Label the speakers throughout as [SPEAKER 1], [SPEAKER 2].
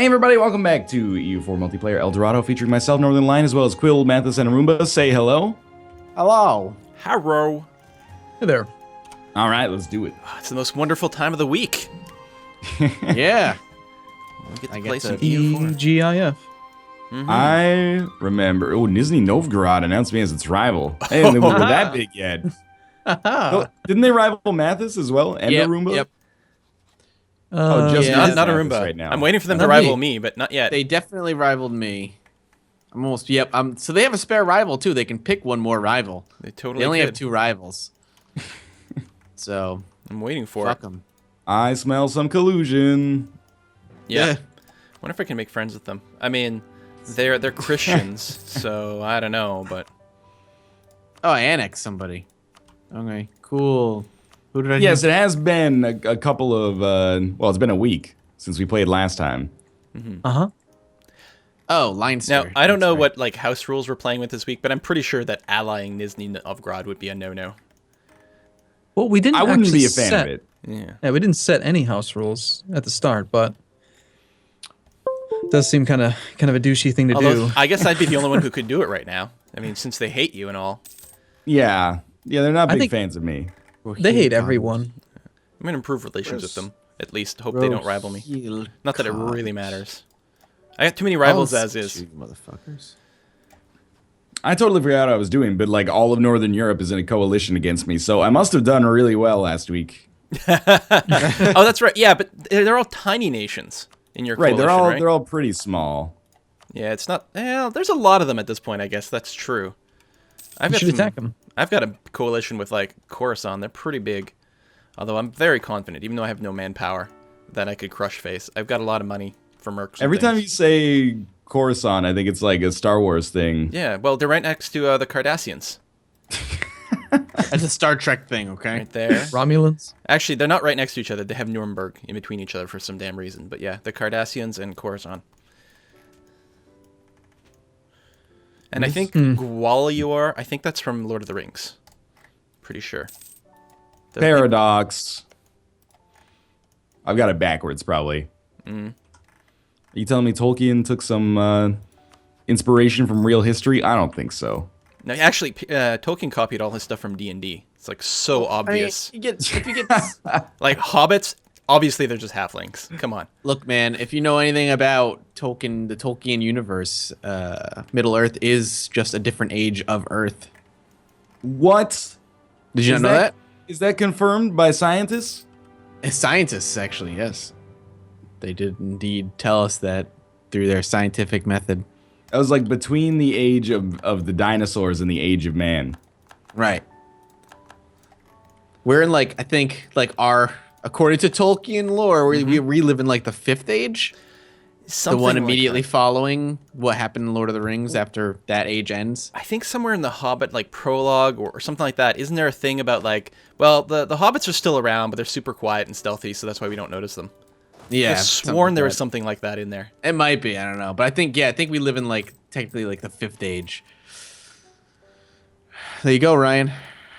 [SPEAKER 1] Hey everybody, welcome back to EU4 Multiplayer El Dorado, featuring myself, Northern Lion, as well as Quill, Mathis, and Arumba. Say hello.
[SPEAKER 2] Hello.
[SPEAKER 3] Hello.
[SPEAKER 4] Hey there.
[SPEAKER 1] All right, let's do it.
[SPEAKER 3] It's the most wonderful time of the week.
[SPEAKER 2] Yeah.
[SPEAKER 3] We get to
[SPEAKER 2] I
[SPEAKER 3] play
[SPEAKER 2] get
[SPEAKER 3] some
[SPEAKER 2] to-
[SPEAKER 3] EU4.
[SPEAKER 4] EGIF.
[SPEAKER 1] I remember, Nizhny Novgorod announced me as its rival. Hey, they weren't that big yet. Oh, didn't they rival Mathis as well, and Arumba?
[SPEAKER 2] Yep.
[SPEAKER 1] Oh, just
[SPEAKER 2] Yeah.
[SPEAKER 1] Mathis
[SPEAKER 3] Not
[SPEAKER 1] Mathis
[SPEAKER 3] Arumba.
[SPEAKER 1] right now.
[SPEAKER 3] I'm waiting for them to
[SPEAKER 4] Not
[SPEAKER 3] rival
[SPEAKER 4] me.
[SPEAKER 3] me, but not yet.
[SPEAKER 2] They definitely rivaled me. I'm almost. Yep. So they have a spare rival too. They can pick one more rival.
[SPEAKER 3] They totally
[SPEAKER 2] They only have
[SPEAKER 3] could.
[SPEAKER 2] 2 rivals. So
[SPEAKER 3] I'm waiting for
[SPEAKER 2] fuck
[SPEAKER 3] it.
[SPEAKER 2] them.
[SPEAKER 1] I smell some collusion.
[SPEAKER 3] Yeah. Wonder if I can make friends with them. I mean, they're Christians, so I don't know, but
[SPEAKER 2] Oh, I annexed somebody. Okay. Cool. Who did I?
[SPEAKER 1] Yes, it has been a couple of, well, it's been a week since we played last time.
[SPEAKER 4] Uh-huh.
[SPEAKER 2] Oh, Leinster.
[SPEAKER 3] now I don't
[SPEAKER 2] That's
[SPEAKER 3] know
[SPEAKER 2] right.
[SPEAKER 3] what like house rules we're playing with this week, but I'm pretty sure that allying Nizhny Novgorod would be a no-no.
[SPEAKER 4] Well, we didn't
[SPEAKER 1] I wouldn't
[SPEAKER 4] actually
[SPEAKER 1] be a fan
[SPEAKER 4] set,
[SPEAKER 1] of it.
[SPEAKER 3] Yeah.
[SPEAKER 4] Yeah, we didn't set any house rules at the start, but it does seem kind of a douchey thing to
[SPEAKER 3] Although
[SPEAKER 4] do.
[SPEAKER 3] I guess I'd be the only one who could do it right now. I mean, since they hate you and all.
[SPEAKER 1] Yeah, they're not
[SPEAKER 4] I
[SPEAKER 1] big
[SPEAKER 4] think-
[SPEAKER 1] fans of me.
[SPEAKER 4] They hate everyone.
[SPEAKER 3] I'm gonna improve relations with them. At least hope they don't rival me. Not that it really matters. I got too many rivals as is.
[SPEAKER 2] You motherfuckers.
[SPEAKER 1] I totally forgot what I was doing, but like all of Northern Europe is in a coalition against me, so I must have done really well last week.
[SPEAKER 3] Oh, that's right. Yeah, but they're all tiny nations in your
[SPEAKER 1] Right,
[SPEAKER 3] coalition, right?
[SPEAKER 1] they're all pretty small.
[SPEAKER 3] Yeah, it's not. Well, there's a lot of them at this point. I guess that's true.
[SPEAKER 4] You should attack them.
[SPEAKER 3] I've got a coalition with like Coruscant. They're pretty big. Although I'm very confident, even though I have no manpower, that I could crush face. I've got a lot of money for mercs. and
[SPEAKER 1] Every time you
[SPEAKER 3] things.
[SPEAKER 1] say Coruscant, I think it's like a Star Wars thing.
[SPEAKER 3] Yeah, well, they're right next to the Cardassians.
[SPEAKER 2] That's a Star Trek thing, okay?
[SPEAKER 3] Right there.
[SPEAKER 4] Romulans.
[SPEAKER 3] Actually, they're not right next to each other. They have Nuremberg in between each other for some damn reason. But yeah, the Cardassians and Coruscant. And I think Gwalior, I think that's from Lord of the Rings. Pretty sure. The-
[SPEAKER 1] Paradox. I've got it backwards, probably. Are you telling me Tolkien took some inspiration from real history? I don't think so.
[SPEAKER 3] No, actually, Tolkien copied all his stuff from D&D. It's like so obvious.
[SPEAKER 2] I mean, if you get
[SPEAKER 3] Like hobbits, obviously they're just halflings. Come on.
[SPEAKER 2] Look, man, if you know anything about Tolkien, the Tolkien universe, Middle Earth is just a different age of Earth.
[SPEAKER 1] What?
[SPEAKER 2] Did you
[SPEAKER 1] Is
[SPEAKER 2] not know that?
[SPEAKER 1] Is that confirmed by scientists?
[SPEAKER 2] Scientists, actually, yes. They did indeed tell us that through their scientific method.
[SPEAKER 1] That was like between the age of the dinosaurs and the age of man.
[SPEAKER 2] Right. We're in, like, I think, like, according to Tolkien lore, we live in, like, the 5th age.
[SPEAKER 3] Something
[SPEAKER 2] The one
[SPEAKER 3] like
[SPEAKER 2] immediately
[SPEAKER 3] that.
[SPEAKER 2] following what happened in Lord of the Rings after that age ends.
[SPEAKER 3] I think somewhere in the Hobbit, like prologue or something like that, isn't there a thing about like, well, the hobbits are still around, but they're super quiet and stealthy, so that's why we don't notice them.
[SPEAKER 2] Yeah.
[SPEAKER 3] I've
[SPEAKER 2] something
[SPEAKER 3] sworn there
[SPEAKER 2] like
[SPEAKER 3] was something like that in there.
[SPEAKER 2] that. It might be, I don't know. But I think we live in, like, technically, like, the 5th age. There you go, Ryan.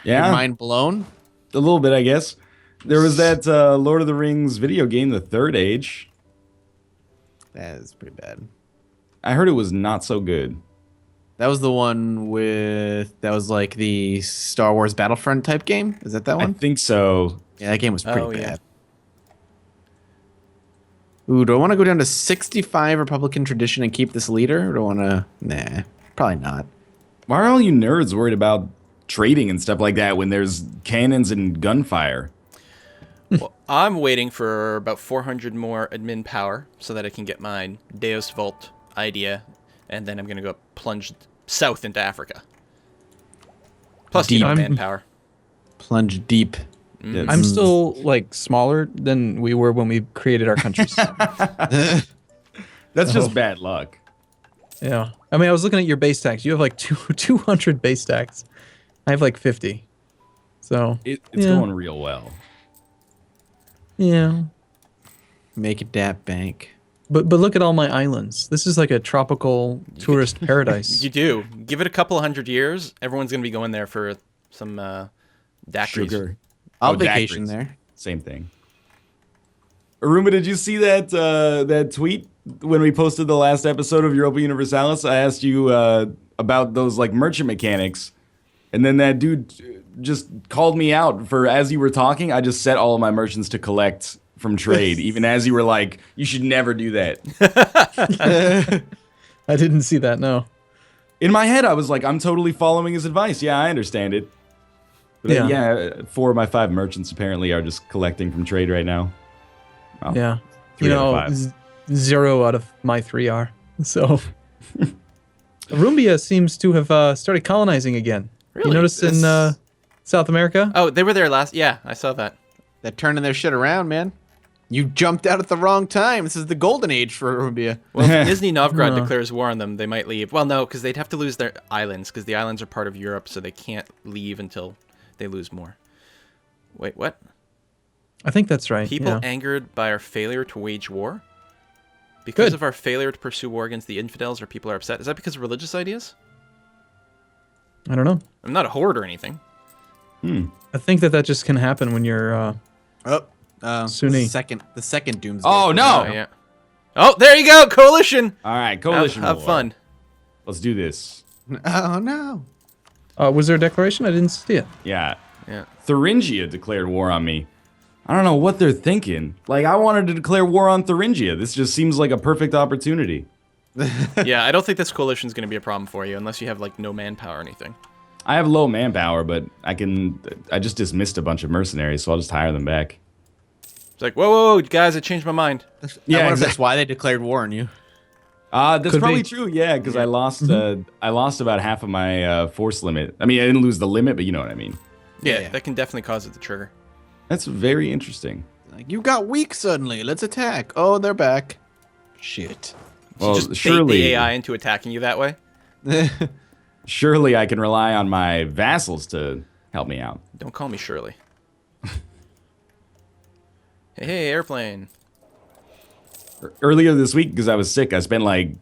[SPEAKER 1] Yeah,
[SPEAKER 2] Your mind blown?
[SPEAKER 1] a little bit, I guess. There was that Lord of the Rings video game, The Third Age.
[SPEAKER 2] That is pretty bad.
[SPEAKER 1] I heard it was not so good.
[SPEAKER 2] That was the one that was like the Star Wars Battlefront type game. Is that
[SPEAKER 1] I
[SPEAKER 2] one?
[SPEAKER 1] think so.
[SPEAKER 2] Yeah, that game was pretty
[SPEAKER 3] Oh, yeah.
[SPEAKER 2] bad. Ooh, do I want to go down to 65 Republican tradition and keep this leader? Or do I want to? Nah, probably not.
[SPEAKER 1] Why are all you nerds worried about trading and stuff like that when there's cannons and gunfire?
[SPEAKER 3] Well, I'm waiting for about 400 more admin power so that I can get my Deus Vault idea, and then I'm gonna go plunge south into Africa. Plus, you
[SPEAKER 2] Deep.
[SPEAKER 3] know, manpower.
[SPEAKER 2] Plunge deep.
[SPEAKER 1] Yeah,
[SPEAKER 4] I'm still like smaller than we were when we created our countries.
[SPEAKER 1] That's just bad luck.
[SPEAKER 4] Yeah. I mean, I was looking at your base stacks. You have like 200 base stacks. I have like 50. So,
[SPEAKER 1] It's
[SPEAKER 4] Yeah.
[SPEAKER 1] going real well.
[SPEAKER 4] yeah.
[SPEAKER 2] Make a dap bank.
[SPEAKER 4] But look at all my islands. This is like a tropical tourist paradise.
[SPEAKER 3] You do. Give it a couple of 100 years, everyone's gonna be going there for some daiquiris.
[SPEAKER 1] Sugar.
[SPEAKER 2] I'll
[SPEAKER 1] Oh,
[SPEAKER 2] vacation
[SPEAKER 1] daiquiris.
[SPEAKER 2] there.
[SPEAKER 1] Same thing. Aruma, did you see that that tweet when we posted the last episode of Europa Universalis, I asked you about those like merchant mechanics, and then that dude just called me out for as you were talking. I just set all of my merchants to collect from trade, even as you were like, "You should never do that."
[SPEAKER 4] I didn't see that. No.
[SPEAKER 1] In my head, I was like, "I'm totally following his advice." Yeah, I understand it. But yeah, 4 of my 5 merchants apparently are just collecting from trade right now. Well,
[SPEAKER 4] Yeah.
[SPEAKER 1] 3 out of 5.
[SPEAKER 4] 0 out of my 3 are. So, Arumbia seems to have started colonizing again.
[SPEAKER 3] Really?
[SPEAKER 4] You notice in South America?
[SPEAKER 3] Oh, they were there last. Yeah, I saw that.
[SPEAKER 2] They're turning their shit around, man. You jumped out at the wrong time. This is the golden age for Arumbia.
[SPEAKER 3] Well, if Nizhny Novgorod declares war on them, they might leave. Well, no, because they'd have to lose their islands, because the islands are part of Europe, so they can't leave until they lose more. Wait, what?
[SPEAKER 4] I think that's right.
[SPEAKER 3] People
[SPEAKER 4] yeah.
[SPEAKER 3] angered by our failure to wage war? Because
[SPEAKER 4] Good.
[SPEAKER 3] of our failure to pursue war against the infidels, or people are upset? Is that because of religious ideas?
[SPEAKER 4] I don't know.
[SPEAKER 3] I'm not a horde or anything.
[SPEAKER 4] I think that just can happen when you're. Sunni.
[SPEAKER 2] The second Doomsday.
[SPEAKER 1] Oh no!
[SPEAKER 3] Oh, yeah. Oh, there you go! Coalition!
[SPEAKER 1] All right, coalition.
[SPEAKER 3] Have
[SPEAKER 1] war.
[SPEAKER 3] fun.
[SPEAKER 1] Let's do this.
[SPEAKER 2] Oh no.
[SPEAKER 4] Was there a declaration? I didn't see it.
[SPEAKER 1] Yeah.
[SPEAKER 3] Yeah.
[SPEAKER 1] Thuringia declared war on me. I don't know what they're thinking. Like, I wanted to declare war on Thuringia. This just seems like a perfect opportunity.
[SPEAKER 3] Yeah, I don't think this coalition's going to be a problem for you, unless you have, like, no manpower or anything.
[SPEAKER 1] I have low manpower, but I just dismissed a bunch of mercenaries, so I'll just hire them back.
[SPEAKER 3] It's like, whoa, guys, I changed my mind.
[SPEAKER 2] Yeah, I wonder if that's why they declared war on you.
[SPEAKER 1] That's
[SPEAKER 4] Could
[SPEAKER 1] probably
[SPEAKER 4] be.
[SPEAKER 1] true, yeah, because I lost about half of my force limit. I mean, I didn't lose the limit, but you know what I mean.
[SPEAKER 3] Yeah, that can definitely cause it to trigger.
[SPEAKER 1] That's very interesting.
[SPEAKER 2] Like, you got weak suddenly. Let's attack. Oh, they're back. Shit.
[SPEAKER 1] Well,
[SPEAKER 3] Just bait
[SPEAKER 1] surely,
[SPEAKER 3] the AI into attacking you that way.
[SPEAKER 1] surely I can rely on my vassals to help me out.
[SPEAKER 3] Don't call me Shirley. Hey, airplane.
[SPEAKER 1] Earlier this week, because I was sick, I spent like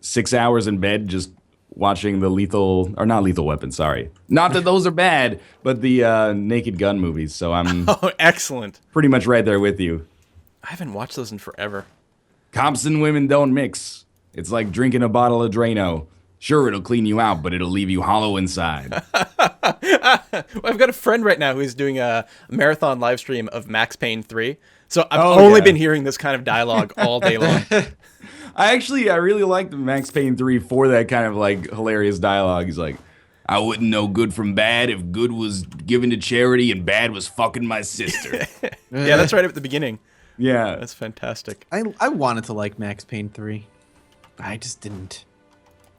[SPEAKER 1] 6 hours in bed just watching the not Lethal Weapon, sorry. Not that those are bad, but the Naked Gun movies, so I'm
[SPEAKER 3] Oh, excellent.
[SPEAKER 1] pretty much right there with you.
[SPEAKER 3] I haven't watched those in forever.
[SPEAKER 1] Cops and women don't mix. It's like drinking a bottle of Drano. Sure, it'll clean you out, but it'll leave you hollow inside.
[SPEAKER 3] I've got a friend right now who's doing a marathon live stream of Max Payne 3. So I've
[SPEAKER 1] Oh,
[SPEAKER 3] only
[SPEAKER 1] yeah.
[SPEAKER 3] been hearing this kind of dialogue all day long.
[SPEAKER 1] I really liked Max Payne 3 for that kind of like hilarious dialogue. He's like, I wouldn't know good from bad if good was given to charity and bad was fucking my sister.
[SPEAKER 3] Yeah, that's right at the beginning.
[SPEAKER 1] Yeah.
[SPEAKER 3] That's fantastic.
[SPEAKER 2] I wanted to like Max Payne 3. I just didn't.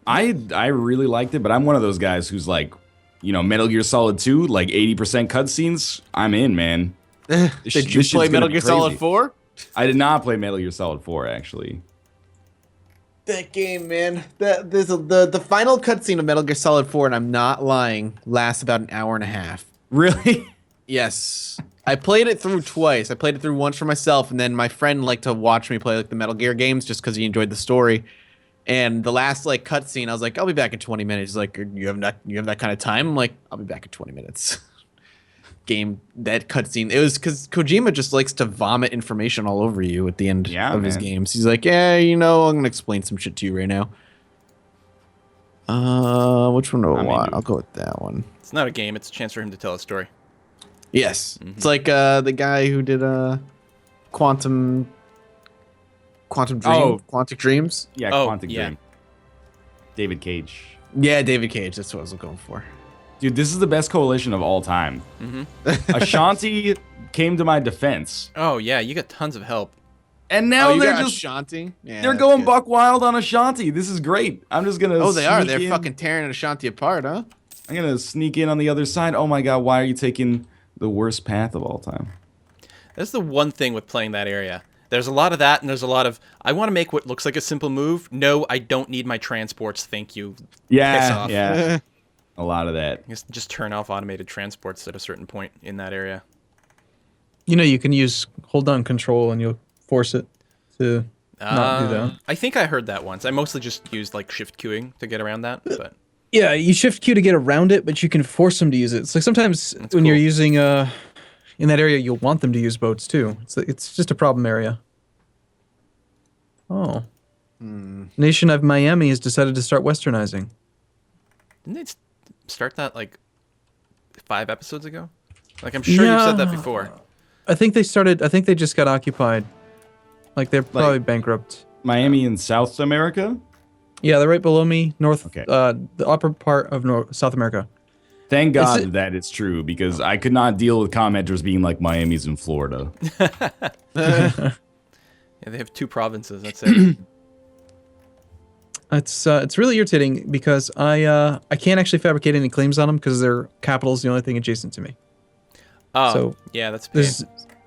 [SPEAKER 1] I really liked it, but I'm one of those guys who's like, you know, Metal Gear Solid 2, like 80% cutscenes. I'm in, man.
[SPEAKER 2] Did you
[SPEAKER 1] This
[SPEAKER 2] play
[SPEAKER 1] shit's gonna
[SPEAKER 2] Metal
[SPEAKER 1] be
[SPEAKER 2] Gear Solid
[SPEAKER 1] crazy.
[SPEAKER 2] 4?
[SPEAKER 1] I did not play Metal Gear Solid 4, actually.
[SPEAKER 2] That game, man. The final cutscene of Metal Gear Solid 4, and I'm not lying, lasts about an hour and a half.
[SPEAKER 1] Really?
[SPEAKER 2] Yes. I played it through twice. I played it through once for myself, and then my friend liked to watch me play like the Metal Gear games just because he enjoyed the story. And the last like cutscene, I was like, I'll be back in 20 minutes. He's like, you have that kind of time? I'm like, I'll be back in 20 minutes. Game, that cutscene. It was because Kojima just likes to vomit information all over you at the end of his
[SPEAKER 1] man.
[SPEAKER 2] games. He's like, yeah, you know, I'm gonna explain some shit to you right now. Which one do I
[SPEAKER 1] I'm
[SPEAKER 2] want?
[SPEAKER 1] into it.
[SPEAKER 2] I'll go with that one.
[SPEAKER 3] It's not a game. It's a chance for him to tell a story.
[SPEAKER 2] Yes, it's like the guy who did Quantum Dream,
[SPEAKER 1] Oh.
[SPEAKER 2] Quantic Dreams.
[SPEAKER 1] Yeah,
[SPEAKER 3] Oh,
[SPEAKER 1] Quantic
[SPEAKER 3] yeah.
[SPEAKER 1] Dream. David Cage.
[SPEAKER 2] Yeah, David Cage. That's what I was looking for.
[SPEAKER 1] Dude, this is the best coalition of all time. Ashanti came to my defense.
[SPEAKER 3] Oh, yeah, you got tons of help.
[SPEAKER 1] And now
[SPEAKER 2] you
[SPEAKER 1] they're
[SPEAKER 2] got
[SPEAKER 1] just
[SPEAKER 2] Ashanti. Yeah,
[SPEAKER 1] they're
[SPEAKER 2] that's
[SPEAKER 1] going
[SPEAKER 2] good.
[SPEAKER 1] buck wild on Ashanti. This is great. I'm just gonna
[SPEAKER 2] Oh, they are.
[SPEAKER 1] sneak
[SPEAKER 2] They're
[SPEAKER 1] in.
[SPEAKER 2] fucking tearing Ashanti apart, huh?
[SPEAKER 1] I'm gonna sneak in on the other side. Oh my god, why are you taking the worst path of all time?
[SPEAKER 3] That's the one thing with playing that area. There's a lot of that, and there's a lot of, I want to make what looks like a simple move. No, I don't need my transports, thank you. Piss
[SPEAKER 1] Yeah,
[SPEAKER 3] off.
[SPEAKER 1] yeah. A lot of that.
[SPEAKER 3] Just turn off automated transports at a certain point in that area.
[SPEAKER 4] You know, you can use hold down control and you'll force it to not do that.
[SPEAKER 3] I think I heard that once. I mostly just used like shift queuing to get around that, but
[SPEAKER 4] Yeah, you shift Q to get around it, but you can force them to use it. It's like sometimes when you're
[SPEAKER 3] cool.
[SPEAKER 4] using in that area, you'll want them to use boats too. It's just a problem area. Oh, Nation of Miami has decided to start westernizing.
[SPEAKER 3] Didn't they start that like 5 episodes ago? Like I'm sure you've said that before.
[SPEAKER 4] I think they started. I think they just got occupied. Like they're probably bankrupt.
[SPEAKER 1] Miami in South America?
[SPEAKER 4] Yeah, they're right below me, north.
[SPEAKER 1] Okay.
[SPEAKER 4] The upper part of South America.
[SPEAKER 1] Thank God that it's true, because I could not deal with commenters being like Miami's in Florida.
[SPEAKER 3] Yeah, they have 2 provinces. That's it.
[SPEAKER 4] It's really irritating because I can't actually fabricate any claims on them because their capital is the only thing adjacent to me.
[SPEAKER 3] Oh,
[SPEAKER 4] So,
[SPEAKER 3] yeah, that's a pain.
[SPEAKER 4] There's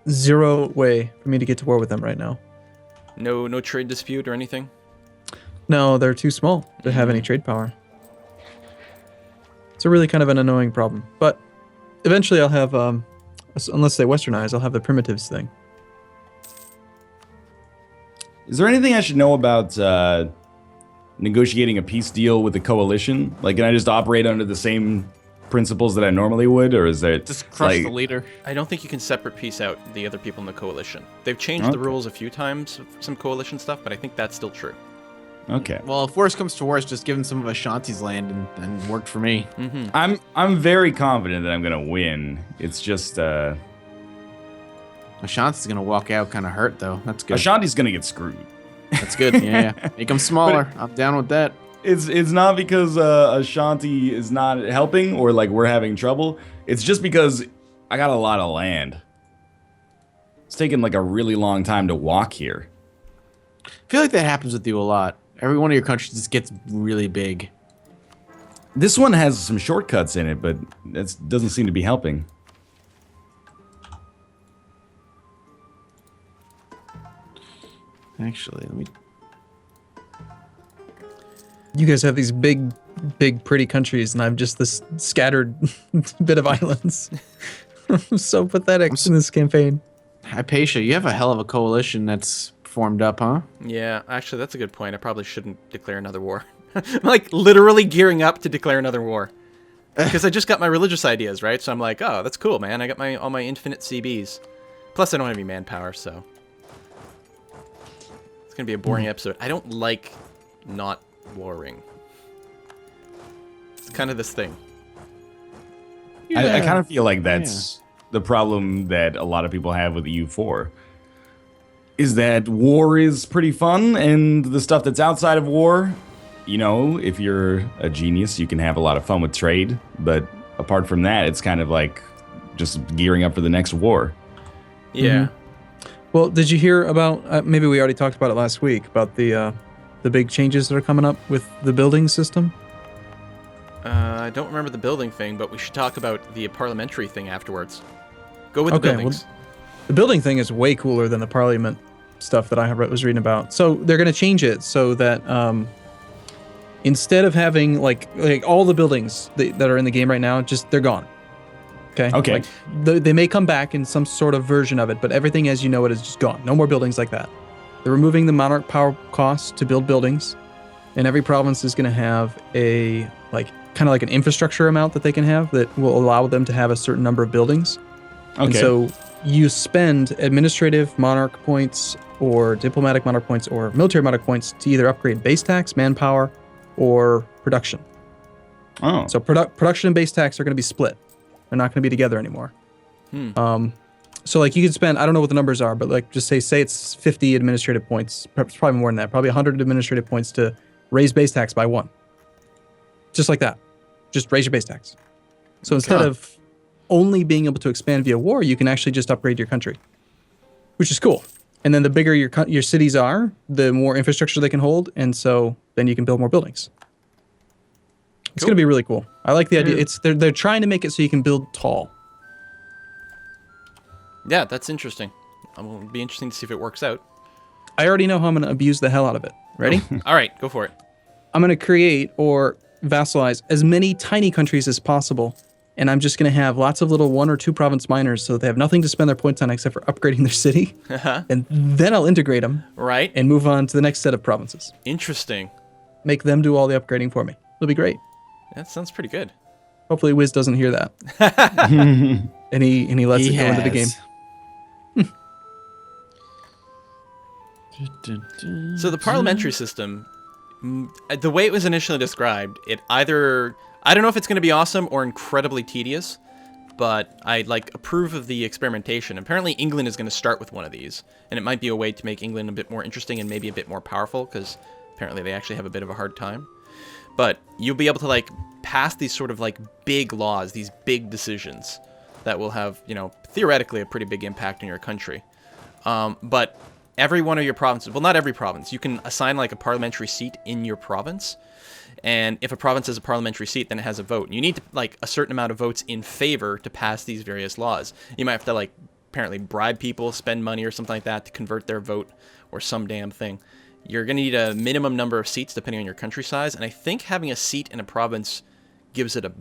[SPEAKER 4] zero way for me to get to war with them right now.
[SPEAKER 3] No trade dispute or anything?
[SPEAKER 4] No, they're too small to have any trade power. It's a really kind of an annoying problem. But eventually I'll have, unless they westernize, I'll have the primitives thing.
[SPEAKER 1] Is there anything I should know about negotiating a peace deal with the coalition? Like, can I just operate under the same principles that I normally would, or is that
[SPEAKER 2] Just crush
[SPEAKER 1] like,
[SPEAKER 2] the leader.
[SPEAKER 3] I don't think you can separate piece out the other people in the coalition. They've changed the rules a few times of some coalition stuff, but I think that's still true.
[SPEAKER 1] Okay.
[SPEAKER 2] Well, if worse comes to worse, just give him some of Ashanti's land and worked for me.
[SPEAKER 1] I'm very confident that I'm gonna win. It's just
[SPEAKER 2] Ashanti's gonna walk out kind of hurt though. That's good.
[SPEAKER 1] Ashanti's gonna get screwed.
[SPEAKER 2] That's good. Yeah. Make him smaller. I'm down with that.
[SPEAKER 1] It's not because Ashanti is not helping or like we're having trouble. It's just because I got a lot of land. It's taken like a really long time to walk here.
[SPEAKER 2] I feel like that happens with you a lot. Every one of your countries just gets really big.
[SPEAKER 1] This one has some shortcuts in it, but that doesn't seem to be helping.
[SPEAKER 2] Actually, let me.
[SPEAKER 4] You guys have these big, pretty countries, and I'm just this scattered bit of islands. I'm so pathetic in this campaign.
[SPEAKER 2] Hypatia, you have a hell of a coalition that's formed up, huh?
[SPEAKER 3] Yeah, actually, that's a good point. I probably shouldn't declare another war. I'm like literally gearing up to declare another war. Because I just got my religious ideas, right? So I'm like, oh, that's cool, man. I got all my infinite CBs. Plus, I don't have any manpower, so it's gonna be a boring episode. I don't like not warring. It's kind of this thing.
[SPEAKER 1] I kind of feel like that's the problem that a lot of people have with EU4. Is that war is pretty fun, and the stuff that's outside of war, you know, if you're a genius, you can have a lot of fun with trade. But apart from that, it's kind of like just gearing up for the next war.
[SPEAKER 3] Yeah.
[SPEAKER 4] Well, did you hear about? Maybe we already talked about it last week about the big changes that are coming up with the building system.
[SPEAKER 3] I don't remember the building thing, but we should talk about the parliamentary thing afterwards. Go with the buildings.
[SPEAKER 4] Well, the building thing is way cooler than the parliament stuff that I was reading about. So they're going to change it so that instead of having like all the buildings that are in the game right now, they're gone. Okay.
[SPEAKER 1] Okay.
[SPEAKER 4] Like, they may come back in some sort of version of it, but everything as you know it is just gone. No more buildings like that. They're removing the monarch power costs to build buildings, and every province is going to have a kind of like an infrastructure amount that they can have that will allow them to have a certain number of buildings.
[SPEAKER 1] Okay.
[SPEAKER 4] And so you spend administrative monarch points or diplomatic monarch points or military monarch points to either upgrade base tax, manpower, or production.
[SPEAKER 1] Oh.
[SPEAKER 4] So production and base tax are going to be split. They're not going to be together anymore. So like you could spend, I don't know what the numbers are, but like just say it's 50 administrative points, perhaps probably more than that, probably 100 administrative points to raise base tax by 1. Just like that. Just raise your base tax. So instead of only being able to expand via war, you can actually just upgrade your country, which is cool. And then the bigger your cities are, the more infrastructure they can hold, and so then you can build more buildings. It's going to be really cool. I like the idea. They're trying to make it so you can build tall.
[SPEAKER 3] Yeah, that's interesting. It'll be interesting to see if it works out.
[SPEAKER 4] I already know how I'm going to abuse the hell out of it. Ready?
[SPEAKER 3] All right, go for it.
[SPEAKER 4] I'm going to create or vassalize as many tiny countries as possible, and I'm just going to have lots of little 1 or 2 province miners so they have nothing to spend their points on except for upgrading their city. And then I'll integrate them
[SPEAKER 3] Right.
[SPEAKER 4] and move on to the next set of provinces.
[SPEAKER 3] Interesting.
[SPEAKER 4] Make them do all the upgrading for me. It'll be great.
[SPEAKER 3] That sounds pretty good.
[SPEAKER 4] Hopefully Wiz doesn't hear that. and he lets it go into the game.
[SPEAKER 3] So the parliamentary system, the way it was initially described, it either, I don't know if it's going to be awesome or incredibly tedious, but I like approve of the experimentation. Apparently England is going to start with one of these, and it might be a way to make England a bit more interesting and maybe a bit more powerful, because apparently they actually have a bit of a hard time. But you'll be able to like pass these sort of like big laws, these big decisions that will have, you know, theoretically a pretty big impact on your country. But every one of your provinces, well, not every province, you can assign like a parliamentary seat in your province. And if a province has a parliamentary seat, then it has a vote. You need to, like a certain amount of votes in favor to pass these various laws. You might have to like apparently bribe people, spend money or something like that to convert their vote or some damn thing. You're going to need a minimum number of seats depending on your country size. And I think having a seat in a province gives it a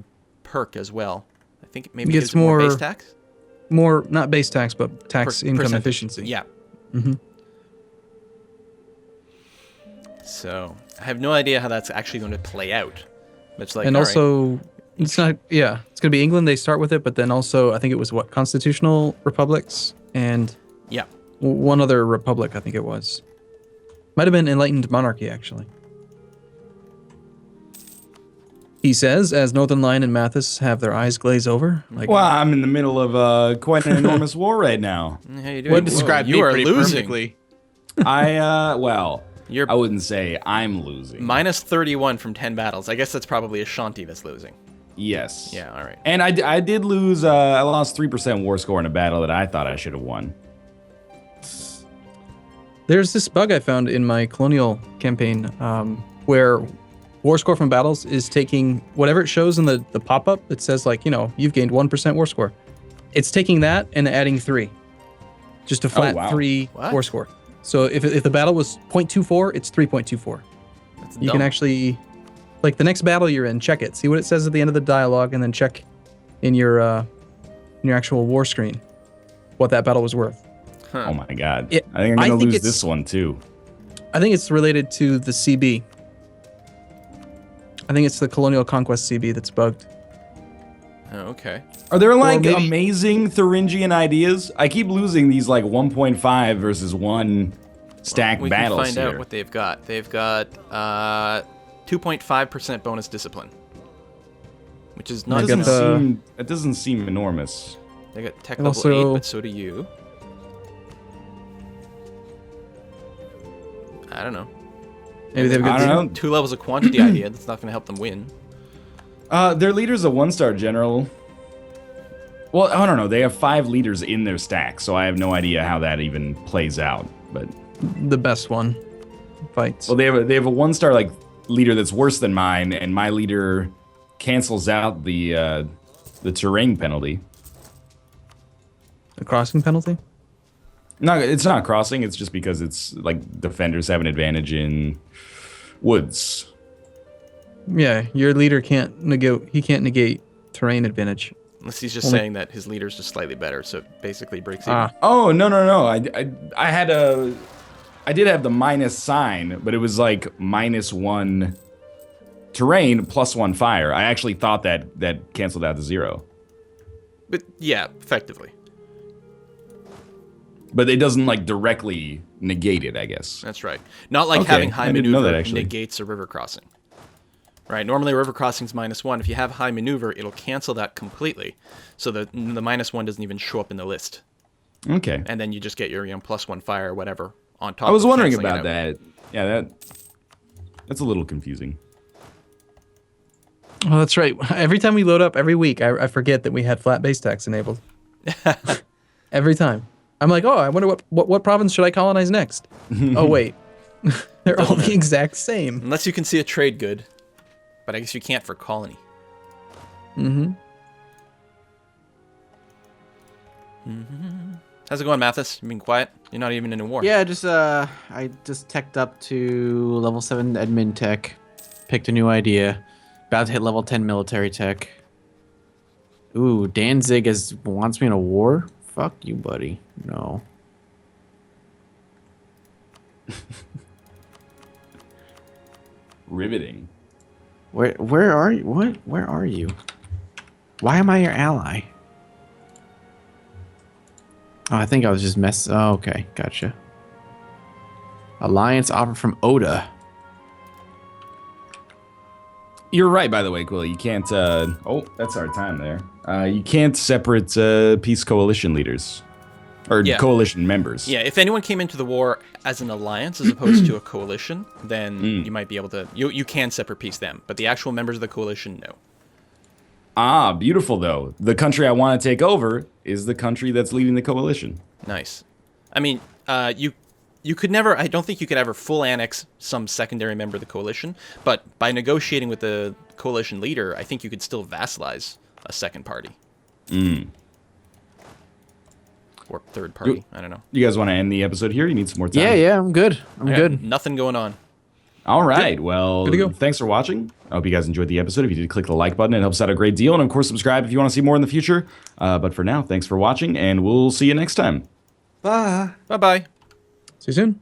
[SPEAKER 3] perk as well. I think it maybe gives it more base tax.
[SPEAKER 4] More, not base tax, but tax income
[SPEAKER 3] percentage.
[SPEAKER 4] efficiency.
[SPEAKER 3] Yeah.
[SPEAKER 4] Mm-hmm.
[SPEAKER 3] So I have no idea how that's actually going to play out. But it's like,
[SPEAKER 4] And
[SPEAKER 3] all
[SPEAKER 4] also,
[SPEAKER 3] right.
[SPEAKER 4] it's not, yeah, it's going to be England. They start with it, but then also, I think it was what, constitutional republics and
[SPEAKER 3] Yeah.
[SPEAKER 4] one other republic, I think it was. Might have been enlightened monarchy, actually. He says, as Northern Lion and Mathis have their eyes glaze over. Like,
[SPEAKER 1] Well, I'm in the middle of quite an enormous war right now.
[SPEAKER 3] How you doing?
[SPEAKER 2] What described
[SPEAKER 3] you
[SPEAKER 2] me
[SPEAKER 3] are
[SPEAKER 2] pretty
[SPEAKER 3] losing.
[SPEAKER 2] perfectly.
[SPEAKER 1] Well,
[SPEAKER 3] You're
[SPEAKER 1] I wouldn't say I'm losing.
[SPEAKER 3] minus 31 from 10 battles. I guess that's probably Ashanti that's losing.
[SPEAKER 1] Yes.
[SPEAKER 3] Yeah, all right.
[SPEAKER 1] And I did lose. I lost 3% war score in a battle that I thought I should have won.
[SPEAKER 4] there's this bug I found in my colonial campaign where war score from battles is taking whatever it shows in the pop-up that says, like, you know, you've gained 1% war score. It's taking that and adding 3. Just a flat
[SPEAKER 1] wow.
[SPEAKER 4] 3
[SPEAKER 3] What?
[SPEAKER 4] war score. So if the battle was 0.24, it's 3.24.
[SPEAKER 3] That's
[SPEAKER 4] You
[SPEAKER 3] dumb.
[SPEAKER 4] can actually, like, the next battle you're in, check it. See what it says at the end of the dialogue, and then check in your actual war screen what that battle was worth.
[SPEAKER 3] Huh.
[SPEAKER 1] Oh my god.
[SPEAKER 4] It-
[SPEAKER 1] I think I'm
[SPEAKER 4] I
[SPEAKER 1] gonna
[SPEAKER 4] think
[SPEAKER 1] lose
[SPEAKER 4] it's-
[SPEAKER 1] this one too.
[SPEAKER 4] I think it's related to the CB. I think it's the Colonial Conquest CB that's bugged.
[SPEAKER 3] Oh, okay.
[SPEAKER 1] Are there like
[SPEAKER 4] maybe-
[SPEAKER 1] amazing Thuringian ideas? I keep losing these like 1.5 versus 1 stack
[SPEAKER 3] We
[SPEAKER 1] battles
[SPEAKER 3] can find
[SPEAKER 1] here.
[SPEAKER 3] out what they've got. They've got 2.5% bonus discipline, which is not
[SPEAKER 4] I got
[SPEAKER 1] doesn't
[SPEAKER 4] the-
[SPEAKER 1] seem, it doesn't seem enormous.
[SPEAKER 3] They got tech
[SPEAKER 4] And
[SPEAKER 3] level
[SPEAKER 4] also-
[SPEAKER 3] 8, but so do you. I don't know.
[SPEAKER 4] Maybe they've
[SPEAKER 1] I
[SPEAKER 4] got
[SPEAKER 1] don't know.
[SPEAKER 3] 2 levels of quantity idea. That's not going to help them win.
[SPEAKER 1] Their leader's a 1-star general. Well, I don't know. They have 5 leaders in their stack, so I have no idea how that even plays out. But
[SPEAKER 4] the best one fights.
[SPEAKER 1] well, they have a 1-star like leader that's worse than mine, and my leader cancels out the terrain penalty.
[SPEAKER 4] The crossing penalty?
[SPEAKER 1] No, it's not crossing. It's just because it's like defenders have an advantage in woods.
[SPEAKER 4] Yeah, your leader can't negate terrain advantage.
[SPEAKER 3] Unless he's just
[SPEAKER 4] Only-
[SPEAKER 3] saying that his leader's just slightly better, so it basically breaks even.
[SPEAKER 4] Ah,
[SPEAKER 1] Oh no. I did have the minus sign, but it was like -1 terrain +1 fire. I actually thought that canceled out to 0,
[SPEAKER 3] But yeah, effectively.
[SPEAKER 1] but it doesn't like directly negate it, I guess.
[SPEAKER 3] That's right. Not like
[SPEAKER 1] Okay,
[SPEAKER 3] having high
[SPEAKER 1] I didn't know
[SPEAKER 3] maneuver
[SPEAKER 1] that, actually.
[SPEAKER 3] negates a river crossing. Right. Normally, river crossing's -1. If you have high maneuver, it'll cancel that completely, so the -1 doesn't even show up in the list,
[SPEAKER 1] Okay.
[SPEAKER 3] and then you just get your +1 fire or whatever on top.
[SPEAKER 1] I was
[SPEAKER 3] of
[SPEAKER 1] wondering
[SPEAKER 3] canceling it
[SPEAKER 1] about
[SPEAKER 3] out.
[SPEAKER 1] that. Yeah, that's a little confusing.
[SPEAKER 4] oh, that's right. Every time we load up, every week, I forget that we had flat base tax enabled. Every time. I'm like, oh, I wonder what province should I colonize next? Oh, wait. They're all the exact same.
[SPEAKER 3] Unless you can see a trade good, but I guess you can't for colony.
[SPEAKER 4] Mm-hmm.
[SPEAKER 3] How's it going, Mathis? You being quiet? You're not even in a war.
[SPEAKER 2] Yeah, I just teched up to level 7 admin tech, picked a new idea, about to hit level 10 military tech. Ooh, Danzig wants me in a war? Fuck you, buddy. No.
[SPEAKER 1] Riveting.
[SPEAKER 2] Where are you? What? Where are you? Why am I your ally? Oh, I think I was just Oh, okay, gotcha. Alliance offer from Oda.
[SPEAKER 1] You're right, by the way, Quilly. You can't. Oh, that's our time there. You can't separate peace coalition leaders or
[SPEAKER 3] Yeah.
[SPEAKER 1] coalition members.
[SPEAKER 3] Yeah, if anyone came into the war as an alliance as opposed to a coalition, then you might be able to. You can separate peace them, but the actual members of the coalition, no.
[SPEAKER 1] Ah, beautiful though. The country I want to take over is the country that's leading the coalition.
[SPEAKER 3] Nice. I mean, you could never. I don't think you could ever full annex some secondary member of the coalition, but by negotiating with the coalition leader, I think you could still vassalize a second party. Or third party. I don't know.
[SPEAKER 1] You guys want to end the episode here? You need some more time?
[SPEAKER 2] Yeah, I'm good. I'm
[SPEAKER 3] I got
[SPEAKER 2] good.
[SPEAKER 3] Nothing going on.
[SPEAKER 1] All right. Well,
[SPEAKER 4] Good to go.
[SPEAKER 1] thanks for watching. I hope you guys enjoyed the episode. If you did, click the like button. It helps out a great deal. And, of course, subscribe if you want to see more in the future. But for now, thanks for watching, and we'll see you next time.
[SPEAKER 2] Bye.
[SPEAKER 3] Bye-bye.
[SPEAKER 4] See you soon.